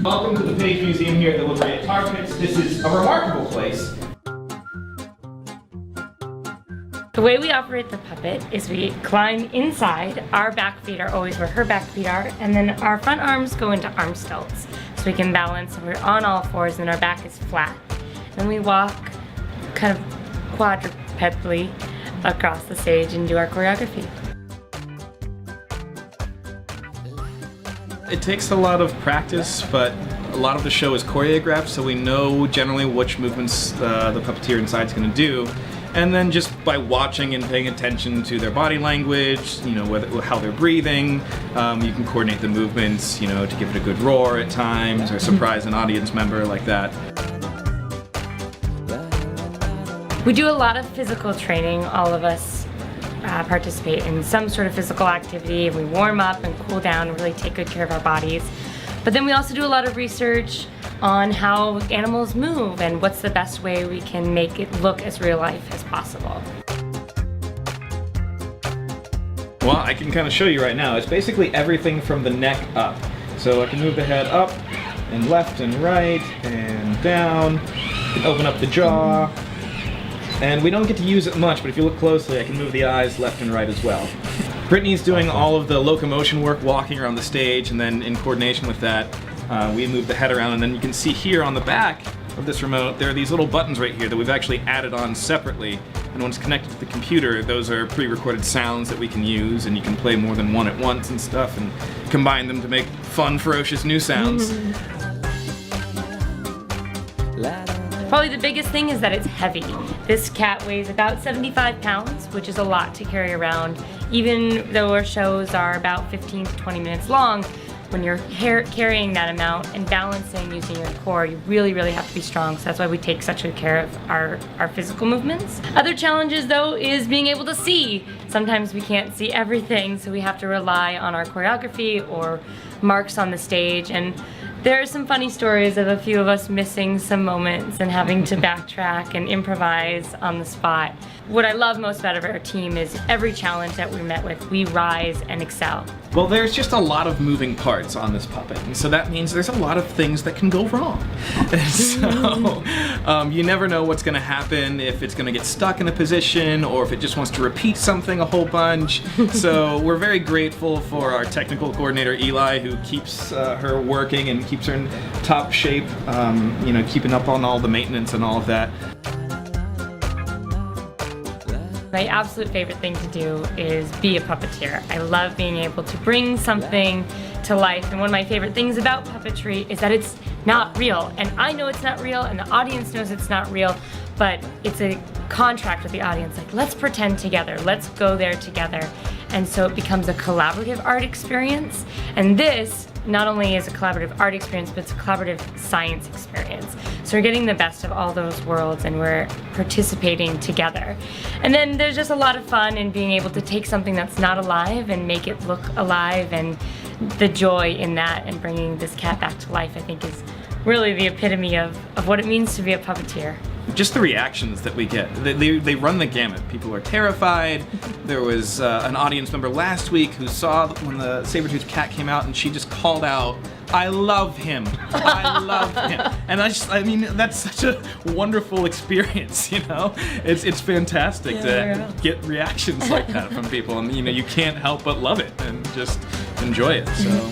Welcome to the Page Museum here at the Library at Tar Pits. This is a remarkable place. The way we operate the puppet is we climb inside. Our back feet are always where her back feet are, and then our front arms go into arm stilts. So we can balance, we're on all fours and our back is flat. And we walk kind of quadrupedally across the stage and do our choreography. It takes a lot of practice, but a lot of the show is choreographed, so we know generally which movements the puppeteer inside is going to do. And then just by watching and paying attention to their body language, you know, how they're breathing, you can coordinate the movements, you know, to give it a good roar at times or surprise an audience member like that. We do a lot of physical training. All of us participate in some sort of physical activity. We warm up and cool down and really take good care of our bodies. But then we also do a lot of research on how animals move and what's the best way we can make it look as real life as possible. Well, I can kind of show you right now. It's basically everything from the neck up. So I can move the head up and left and right and down. I can open up the jaw. And we don't get to use it much, but if you look closely, I can move the eyes left and right as well. Brittany's doing all of the locomotion work, walking around the stage, and then in coordination with that, we move the head around, and then you can see here on the back of this remote, there are these little buttons right here that we've actually added on separately. And when it's connected to the computer, those are pre-recorded sounds that we can use, and you can play more than one at once and stuff, and combine them to make fun, ferocious new sounds. Probably the biggest thing is that it's heavy. This cat weighs about 75 pounds, which is a lot to carry around. Even though our shows are about 15 to 20 minutes long, when you're carrying that amount and balancing using your core, you really, really have to be strong. So that's why we take such good care of our physical movements. Other challenges though is being able to see. Sometimes we can't see everything, so we have to rely on our choreography or marks on the stage. And there are some funny stories of a few of us missing some moments and having to backtrack and improvise on the spot. What I love most about our team is every challenge that we met with, we rise and excel. Well, there's just a lot of moving parts on this puppet, and so that means there's a lot of things that can go wrong. And so you never know what's going to happen, if it's going to get stuck in a position or if it just wants to repeat something a whole bunch. So we're very grateful for our technical coordinator Eli, who keeps her working and keeps her in top shape, you know, keeping up on all the maintenance and all of that. My absolute favorite thing to do is be a puppeteer. I love being able to bring something to life, and one of my favorite things about puppetry is that it's not real. And I know it's not real, and the audience knows it's not real, but it's a contract with the audience, like, let's pretend together, let's go there together. And so it becomes a collaborative art experience, and this not only is a collaborative art experience, but it's a collaborative science experience. So we're getting the best of all those worlds and we're participating together. And then there's just a lot of fun in being able to take something that's not alive and make it look alive, and the joy in that and bringing this cat back to life, I think, is really the epitome of what it means to be a puppeteer. Just the reactions that we get, they run the gamut. People are terrified. There was an audience member last week who saw when the saber-toothed cat came out and she just called out, "I love him, I love him." And I mean, that's such a wonderful experience, you know? It's fantastic to get reactions like that from people, and you know, you can't help but love it and just enjoy it, so.